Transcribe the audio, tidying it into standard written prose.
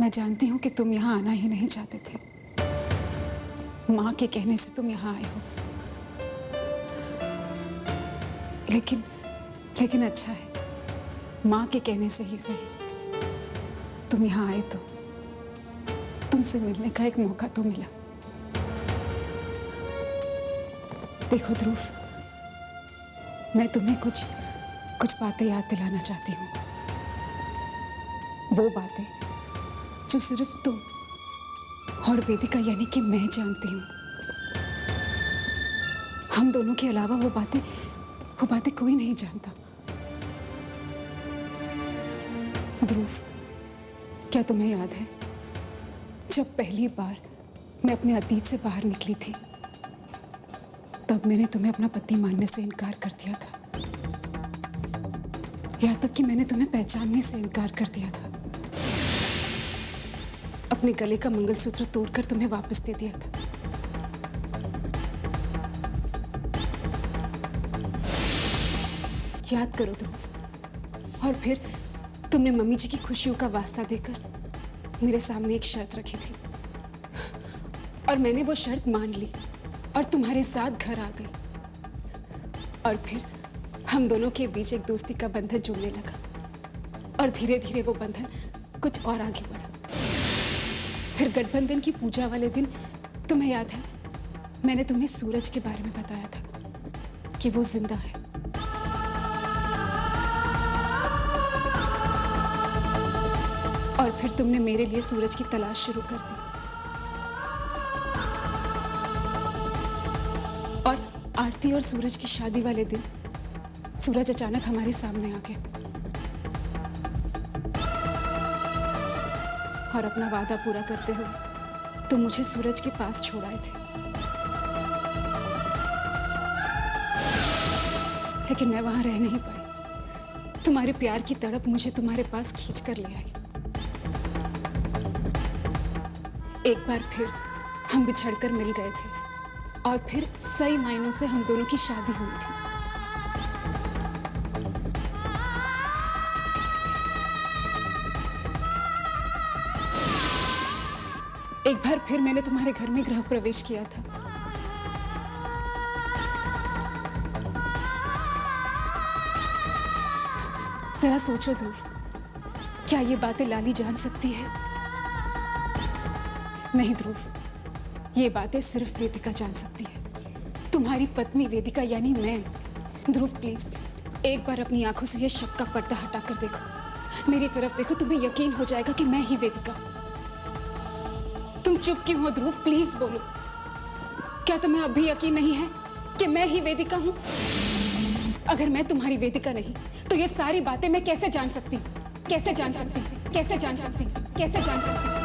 मैं जानती हूँ कि तुम यहाँ आना ही नहीं चाहते थे। माँ के कहने से तुम यहाँ आए हो। लेकिन अच्छा है, माँ के कहने से ही सही तुम यहाँ आए तो तुमसे मिलने का एक मौका तो मिला। देखो ध्रुव, मैं तुम्हें कुछ बातें याद दिलाना चाहती हूँ। वो बातें जो सिर्फ तुम और वेदिका यानी कि मैं जानती हूँ। हम दोनों के अलावा वो बातें कोई नहीं जानता। ध्रुव, क्या तुम्हें याद है जब पहली बार मैं अपने अतीत से बाहर निकली थी, तब मैंने तुम्हें अपना पति मानने से इनकार कर दिया था। यहाँ तक कि मैंने तुम्हें पहचानने से इनकार कर दिया था। अपने गले का मंगलसूत्र तोड़कर तुम्हें वापस दे दिया था। याद करो ध्रुव। और फिर तुमने मम्मी जी की खुशियों का वास्ता देकर मेरे सामने एक शर्त रखी थी, और मैंने वो शर्त मान ली और तुम्हारे साथ घर आ गई। और फिर हम दोनों के बीच एक दोस्ती का बंधन जुड़ने लगा, और धीरे धीरे वो बंधन कुछ और आगे बढ़ा। फिर गठबंधन की पूजा वाले दिन तुम्हें याद है, मैंने तुम्हें सूरज के बारे में बताया था कि वो जिंदा है। और फिर तुमने मेरे लिए सूरज की तलाश शुरू कर दी, और आरती और सूरज की शादी वाले दिन सूरज अचानक हमारे सामने आ गया और अपना वादा पूरा करते हुए तुम मुझे सूरज के पास छोड़ आए थे। लेकिन मैं वहां रह नहीं पाई। तुम्हारे प्यार की तड़प मुझे तुम्हारे पास खींच कर ले आई। एक बार फिर हम बिछड़कर मिल गए थे, और फिर सही मायनों से हम दोनों की शादी हुई थी। एक बार फिर मैंने तुम्हारे घर में गृह प्रवेश किया था। जरा सोचो ध्रुव, क्या ये बातें लाली जान सकती है? नहीं ध्रुव, ये बातें सिर्फ वेदिका जान सकती है, तुम्हारी पत्नी वेदिका यानी मैं। ध्रुव प्लीज एक बार अपनी आंखों से ये शक का पर्दा हटाकर देखो, मेरी तरफ देखो, तुम्हें यकीन हो जाएगा कि मैं ही वेदिका। तुम चुप क्यों हो ध्रुव? प्लीज बोलो, क्या तुम्हें अब भी यकीन नहीं है कि मैं ही वेदिका हूं? अगर मैं तुम्हारी वेदिका नहीं तो ये सारी बातें मैं कैसे जान सकती? कैसे जान सकती? कैसे जान सकती? कैसे जान सकती?